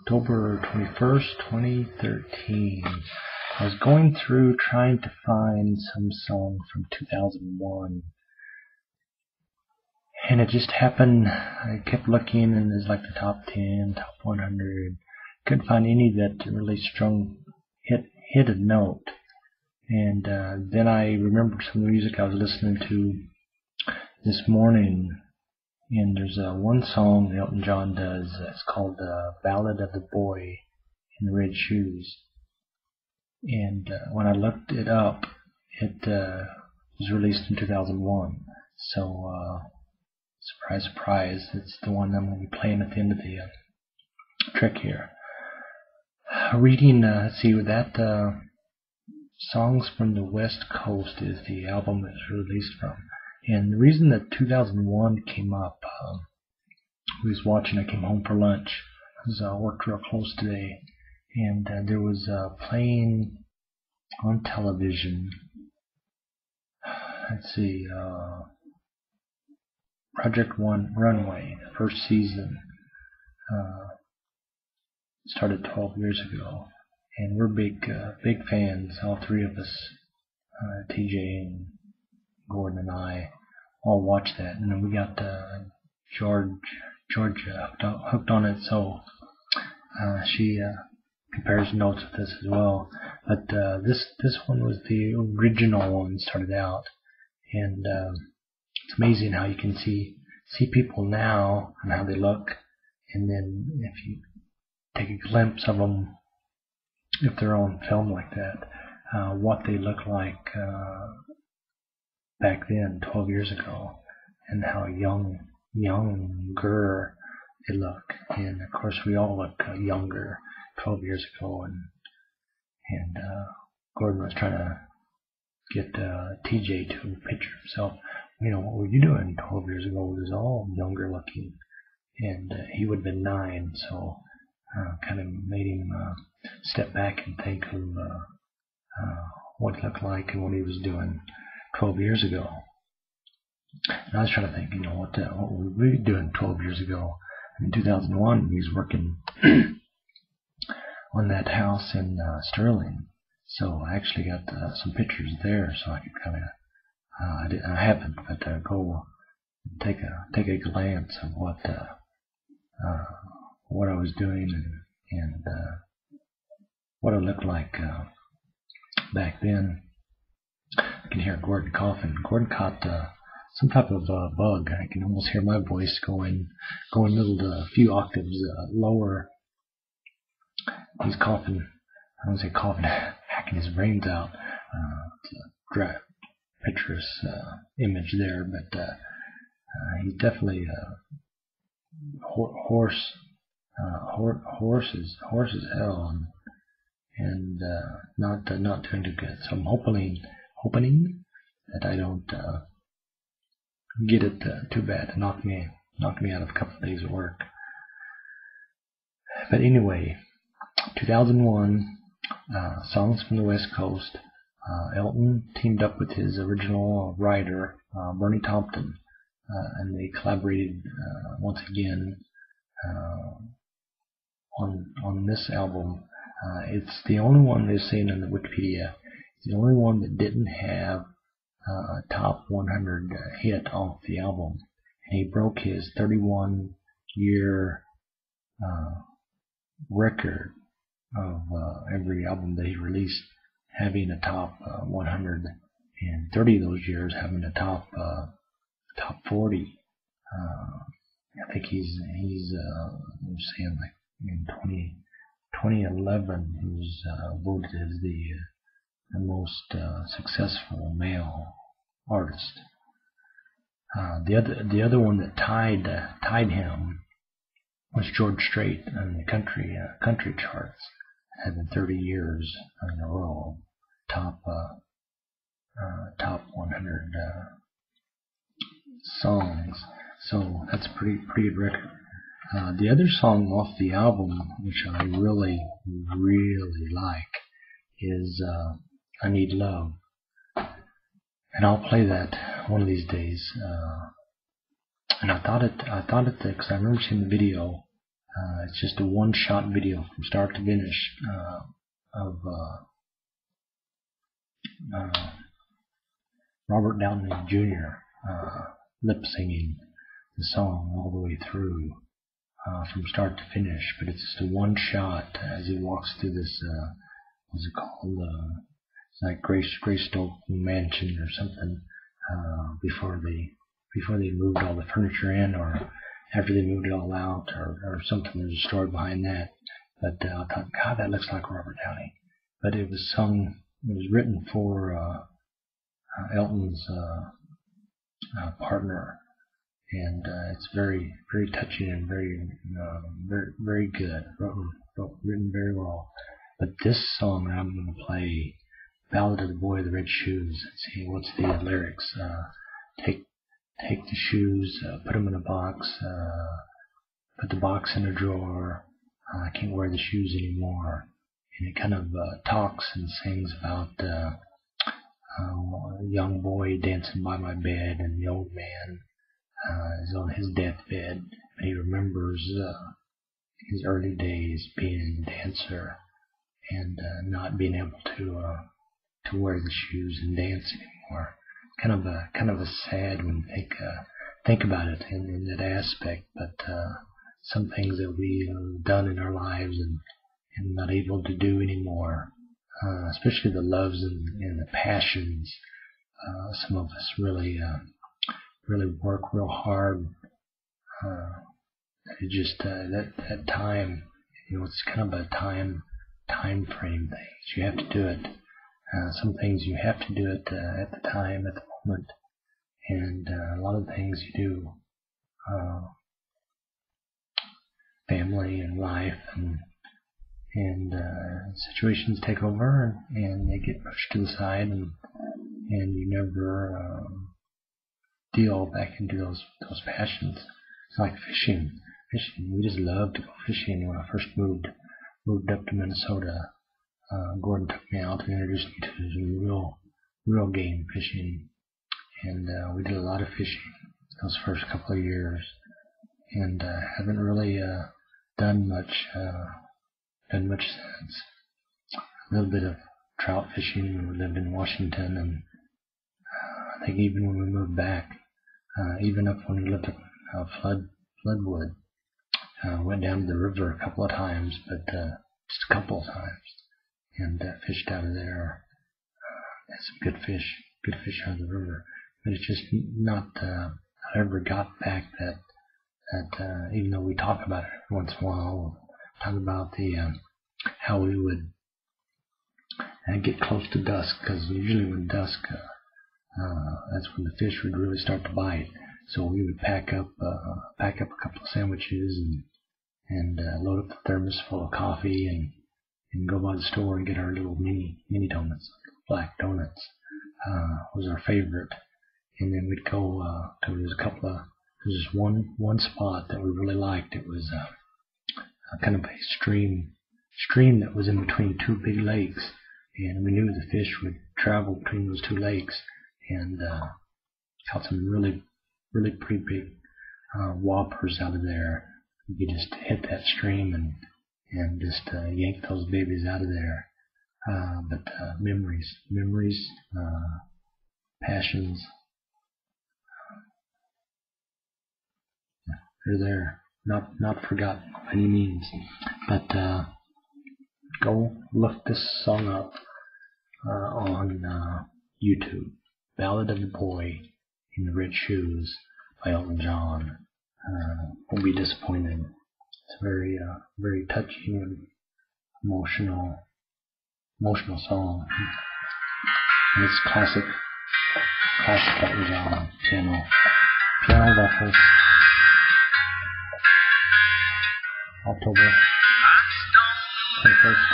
October 21st, 2013. I was going through trying to find some song from 2001, and it just happened. I kept looking, and there's like the top 10, top 100. Couldn't find any that really hit a note. And then I remembered some of the music I was listening to this morning. And there's one song that Elton John does. It's called "Ballad of the Boy in Red Shoes." And when I looked it up, it was released in 2001. So, surprise, surprise, it's the one I'm going to be playing at the end of the trick here. Reading, let's see, that Songs from the West Coast is the album it's released from. And the reason that 2001 came up, I was watching, I came home for lunch. I worked real close today, and there was playing on television, let's see, Project Runway, the first season, started 12 years ago. And we're big fans, all three of us, TJ and Gordon and I, all watched that. And then we got Georgia hooked on it, so she compares notes with this as well. But this one was the original one, started out. And it's amazing how you can see people now and how they look. And then if you take a glimpse of them, if they're on film like that, what they look like back then, 12 years ago, and how younger they look. And of course, we all look younger 12 years ago. And Gordon was trying to get TJ to picture himself. You know, what were you doing 12 years ago? He was all younger looking, and he would have been 9, so kind of made him step back and think of what he looked like and what he was doing 12 years ago. And I was trying to think, what were we doing 12 years ago? In 2001, he was working on that house in Sterling. So I actually got some pictures there, so I could kind of, I haven't, but go take a glance of what I was doing and what it looked like back then. I can hear Gordon coughing. Gordon caught some type of bug. I can almost hear my voice going a few octaves lower. He's coughing. I don't say coughing, hacking his brains out. It's a picturesque image there, but he's definitely hoarse as hell, and not doing too good. So I'm hoping that I don't get it too bad to knock me out of a couple of days of work. But anyway, 2001, Songs from the West Coast. Elton teamed up with his original writer, Bernie Taupin, and they collaborated once again on this album. It's the only one they're saying in the Wikipedia. It's the only one that didn't have a top 100 hit off the album. And he broke his 31-year record of every album that he released having a top 100, and 30 of those years having a top 40. I think he's I'm saying like in 2011 he was voted as the most successful male artist. The other one that tied him was George Strait on the country charts, having 30 years in a row top 100 songs. So that's a pretty good record. The other song off the album, which I really like, is "I Need Love," and I'll play that one of these days. And I thought it because I remember seeing the video It's just a one-shot video from start to finish of Robert Downey Jr. Lip-singing the song all the way through from start to finish. But it's just a one-shot as he walks through this, what's it called? It's like Greystoke Mansion or something before they moved all the furniture in, or after they moved it all out, or something. There's a story behind that. But I thought, God, that looks like Robert Downey. But it was sung, it was written for Elton's partner, and it's very, very touching and very good. Written very well. But this song that I'm going to play, "Ballad of the Boy with the Red Shoes." Let's see, what's the lyrics? Take the shoes, put them in a box, put the box in a drawer. I can't wear the shoes anymore. And it kind of talks and sings about a young boy dancing by my bed, and the old man is on his deathbed, and he remembers his early days being a dancer and not being able to wear the shoes and dance anymore. Kind of a sad when you think about it in that aspect. But some things that we have done in our lives and not able to do anymore, especially the loves and the passions. Some of us really work real hard. It just that time, it's kind of a time frame thing. You have to do it. Some things you have to do it at the time, at the moment, and a lot of things you do, family and life and situations take over, and they get pushed to the side, and you never deal back into those passions. It's like fishing. We just love to go fishing. When I first moved up to Minnesota, Gordon took me out and introduced me to real game fishing, and we did a lot of fishing those first couple of years, and haven't really done much since. A little bit of trout fishing when we lived in Washington, and I think even when we moved back, even up when we lived up in Floodwood, went down to the river a couple of times, but just a couple of times, and fished out of there. Had some good fish out of the river, but it's just not. I never got back that even though we talk about it once in a while, talk about the how we would get close to dusk, because usually when dusk, that's when the fish would really start to bite. So we would pack up a couple of sandwiches and load up the thermos full of coffee and go by the store and get our little mini donuts, black donuts. Was our favorite. And then we'd go to there's this one spot that we really liked. It was kind of a stream that was in between two big lakes, and we knew the fish would travel between those two lakes, and caught some really pretty big whoppers out of there. You could just hit that stream and just yank those babies out of there. But memories, passions, they're there, not forgotten by any means. But go look this song up on YouTube. "Ballad of the Boy in the Red Shoes" by Elton John. Won't be disappointed. It's very touching and emotional song. And it's classic Elton John piano vocals. October 21st.